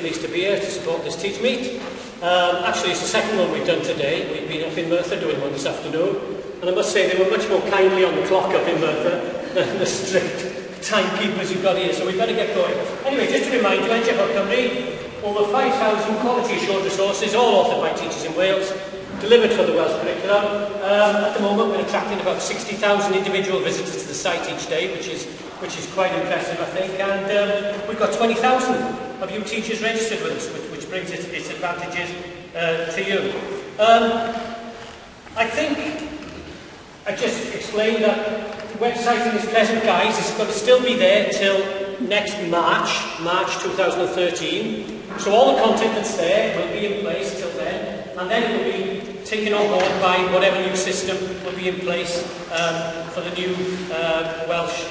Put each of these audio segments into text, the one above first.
pleased to be here to support this Teach Meet. Actually, it's the second one we've done today. We've been up in Merthyr doing one this afternoon, and I must say they were much more kindly on the clock up in Merthyr than the strict timekeepers you've got here, so we better get going. Anyway, just to remind you, NG Hub Cymru, over 5,000 quality assured resources, all authored by teachers in Wales, delivered for the Welsh curriculum. At the moment, we're attracting about 60,000 individual visitors to the site each day, which is quite impressive, I think. And we've got 20,000 of you teachers registered with us, which brings its advantages to you. I think I just explained that the website in this pleasant guise is going to still be there till next March 2013. So all the content that's there will be in place till then, and then it will be taken on board by whatever new system will be in place for the new Welsh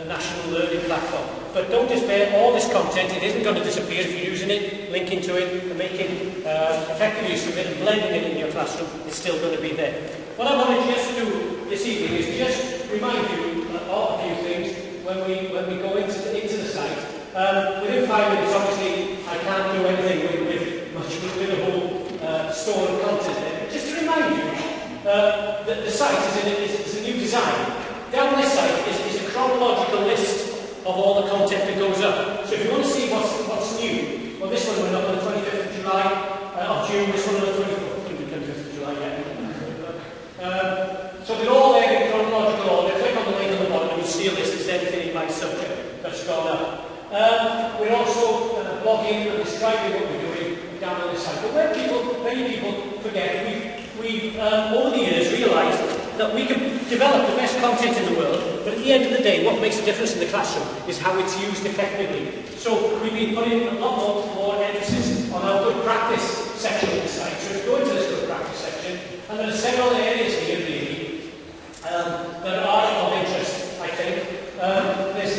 National Learning Platform. But don't despair, all this content, it isn't going to disappear if you're using it, linking to it, and making effective use of it, and blending it in your classroom. It's still going to be there. What I want to just do this evening is just remind you of a few things when we go into the site. Within 5 minutes, obviously, I can't do anything with a whole store of content there. But just to remind you, that the site is a new design. Down this site is a chronological list of all the content that goes up. So if you want to see what's new, well, this one went up on the 25th of July, of June, this one on the 25th of July, yeah. So they're all there in chronological order. Click on the link on the bottom and you'll see a list if there's anything in my subject that's gone up. We're also blogging and describing what we're doing down on this site. But many people forget, we've over the years realised that we can develop the best content in the world, but at the end of the day, what makes a difference in the classroom is how it's used effectively. So we've been putting a lot more emphasis on our good practice section of the site. So if you go into this good practice section, and there are several areas here really that are of interest, I think. There's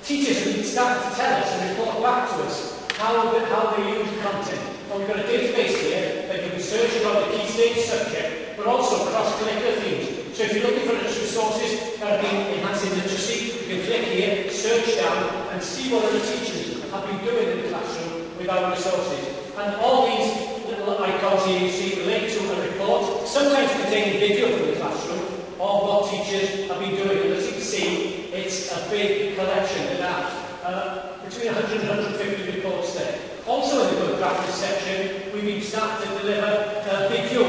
teachers who start to tell us and report back to us how they use content. And we've got a database here that you can search on the key stage subject, but also cross-curricular themes. So if you're looking for resources that have been enhancing literacy, you can click here, search down, and see what other teachers have been doing in the classroom with our resources. And all these little icons here you see relate to a report, sometimes containing video from the classroom, of what teachers have been doing. And as you can see, it's a big collection of that. Between 100 and 150 reports there. Also in the good practice section, we've been starting to deliver video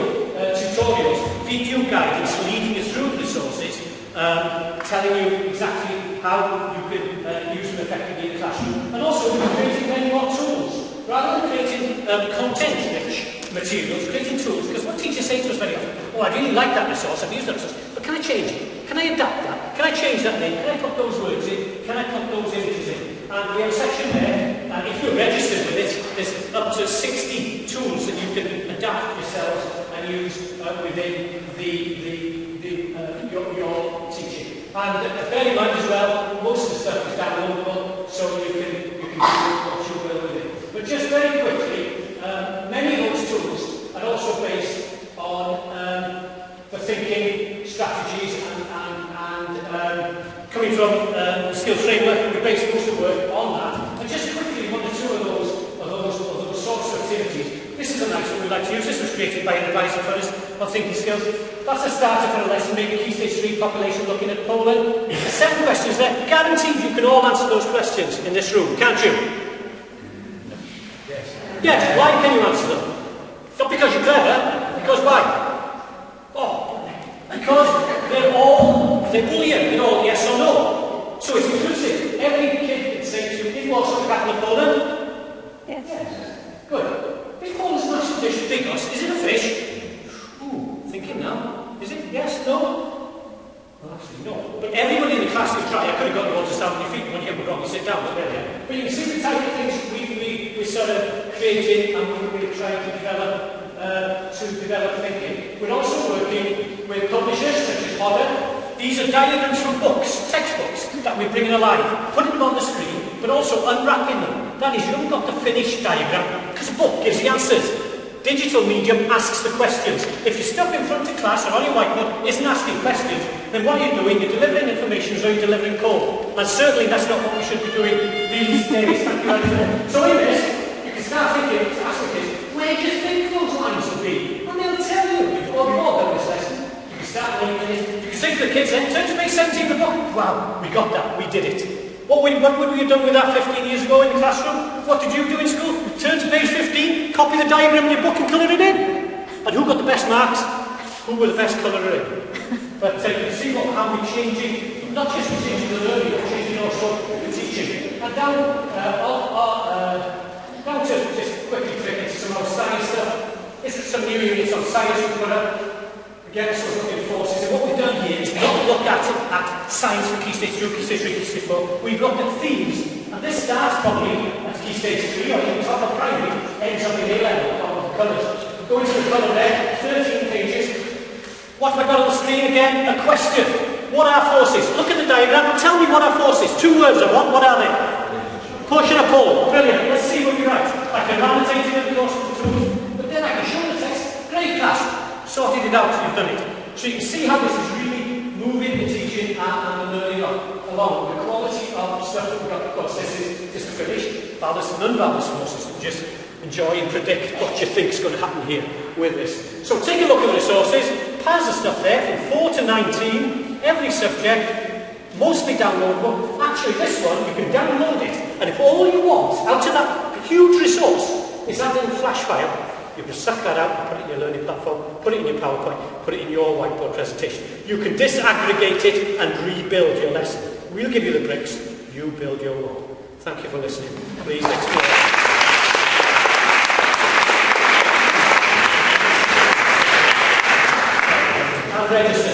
tutorials, video guidance leading us through the resources, telling you exactly how you can use them effectively in the classroom. And also we've been creating many more tools. Rather than creating content-rich materials, creating tools, because what teachers say to us very often, oh, I really like that resource, I've used that resource, but can I change it? Can I adapt that? Can I change that name? Can I put those words in? Can I put those images in? And we have a section there, and if you're registered with it, there's up to 60 tools that you can adapt yourselves and use within your teaching. And bear in mind as well, most of the stuff is downloadable, so you can do what you will with it. But just very quickly, many of those tools are also based on the thinking strategies and coming from the skills framework. We base most of the work on that. And just quickly, one or two of those sorts of activities. This is a nice one we'd like to use. This was created by an advisor for us on thinking skills. That's a starter for a lesson, maybe Key Stage 3 population looking at Poland. There's 7 questions there. Guaranteed you can all answer those questions in this room, can't you? Yes, why can you answer them? Not because you're clever, because why? Oh, because they're all yes or no. So it's inclusive. Every kid can say to you, did you also the capital of Poland? Yes. Good. Big Poland's national dish, bigos. Is it a fish? Ooh, thinking now. Is it? Yes, no? Well, actually, no. But everybody in the class can try. I could have got you all to stand on your feet when you get wrong. You sit down, but you can see the type of things we sort of creating and we're trying to develop thinking. We're also working with publishers such as Hodder. These are diagrams from books, textbooks, that we're bringing alive, putting them on the screen, but also unwrapping them. That is, you haven't got the finished diagram, because a book gives the answers. Digital medium asks the questions. If your stuff in front of class or on your whiteboard isn't asking questions, then what are you doing? You're delivering information, or you're delivering code. And certainly that's not what we should be doing these days. Thank you, Andrew. So in this, you kids then, turn to page 17 of the book. Wow, we got that, we did it. What would we have done with that 15 years ago in the classroom? What did you do in school? Turn to page 15, copy the diagram in your book and colour it in. And who got the best marks? Who were the best colourer in? But you can see how we're changing, not just we're changing the learning, but changing also the teaching. And down to just quickly click into some more science stuff. This is some new units on science we put up. Again, social forces. And what we've done here is not look at science for Key Stage 2, Key Stage 3, Key Stage 4. We've looked at themes. And this starts probably at Key Stage 3 or even top of primary, ends up in A-level, top of the colours. Go into the colour there, 13 pages. What have I got on the screen again? A question. What are forces? Look at the diagram and tell me what are forces. 2 words I want. What are they? Push and a pull. Brilliant. Let's see what you write. I can annotate it in the course of the tools, but then I can show the text. Great class. Sorted it out, you've done it. So you can see how this is really moving the teaching and the learning along. The quality of stuff that we've got. Of course, this is just to finish. Balanced and unbalanced forces. And just enjoy and predict what you think is going to happen here with this. So take a look at the resources. Piles of stuff there from 4 to 19. Every subject. Mostly downloadable. Actually, this one, you can download it. And if all you want, out of that huge resource, is that little flash file, you can suck that out and put it in your learning platform, put it in your PowerPoint, put it in your whiteboard presentation. You can disaggregate it and rebuild your lesson. We'll give you the bricks, you build your wall. Thank you for listening. Please explore. And register.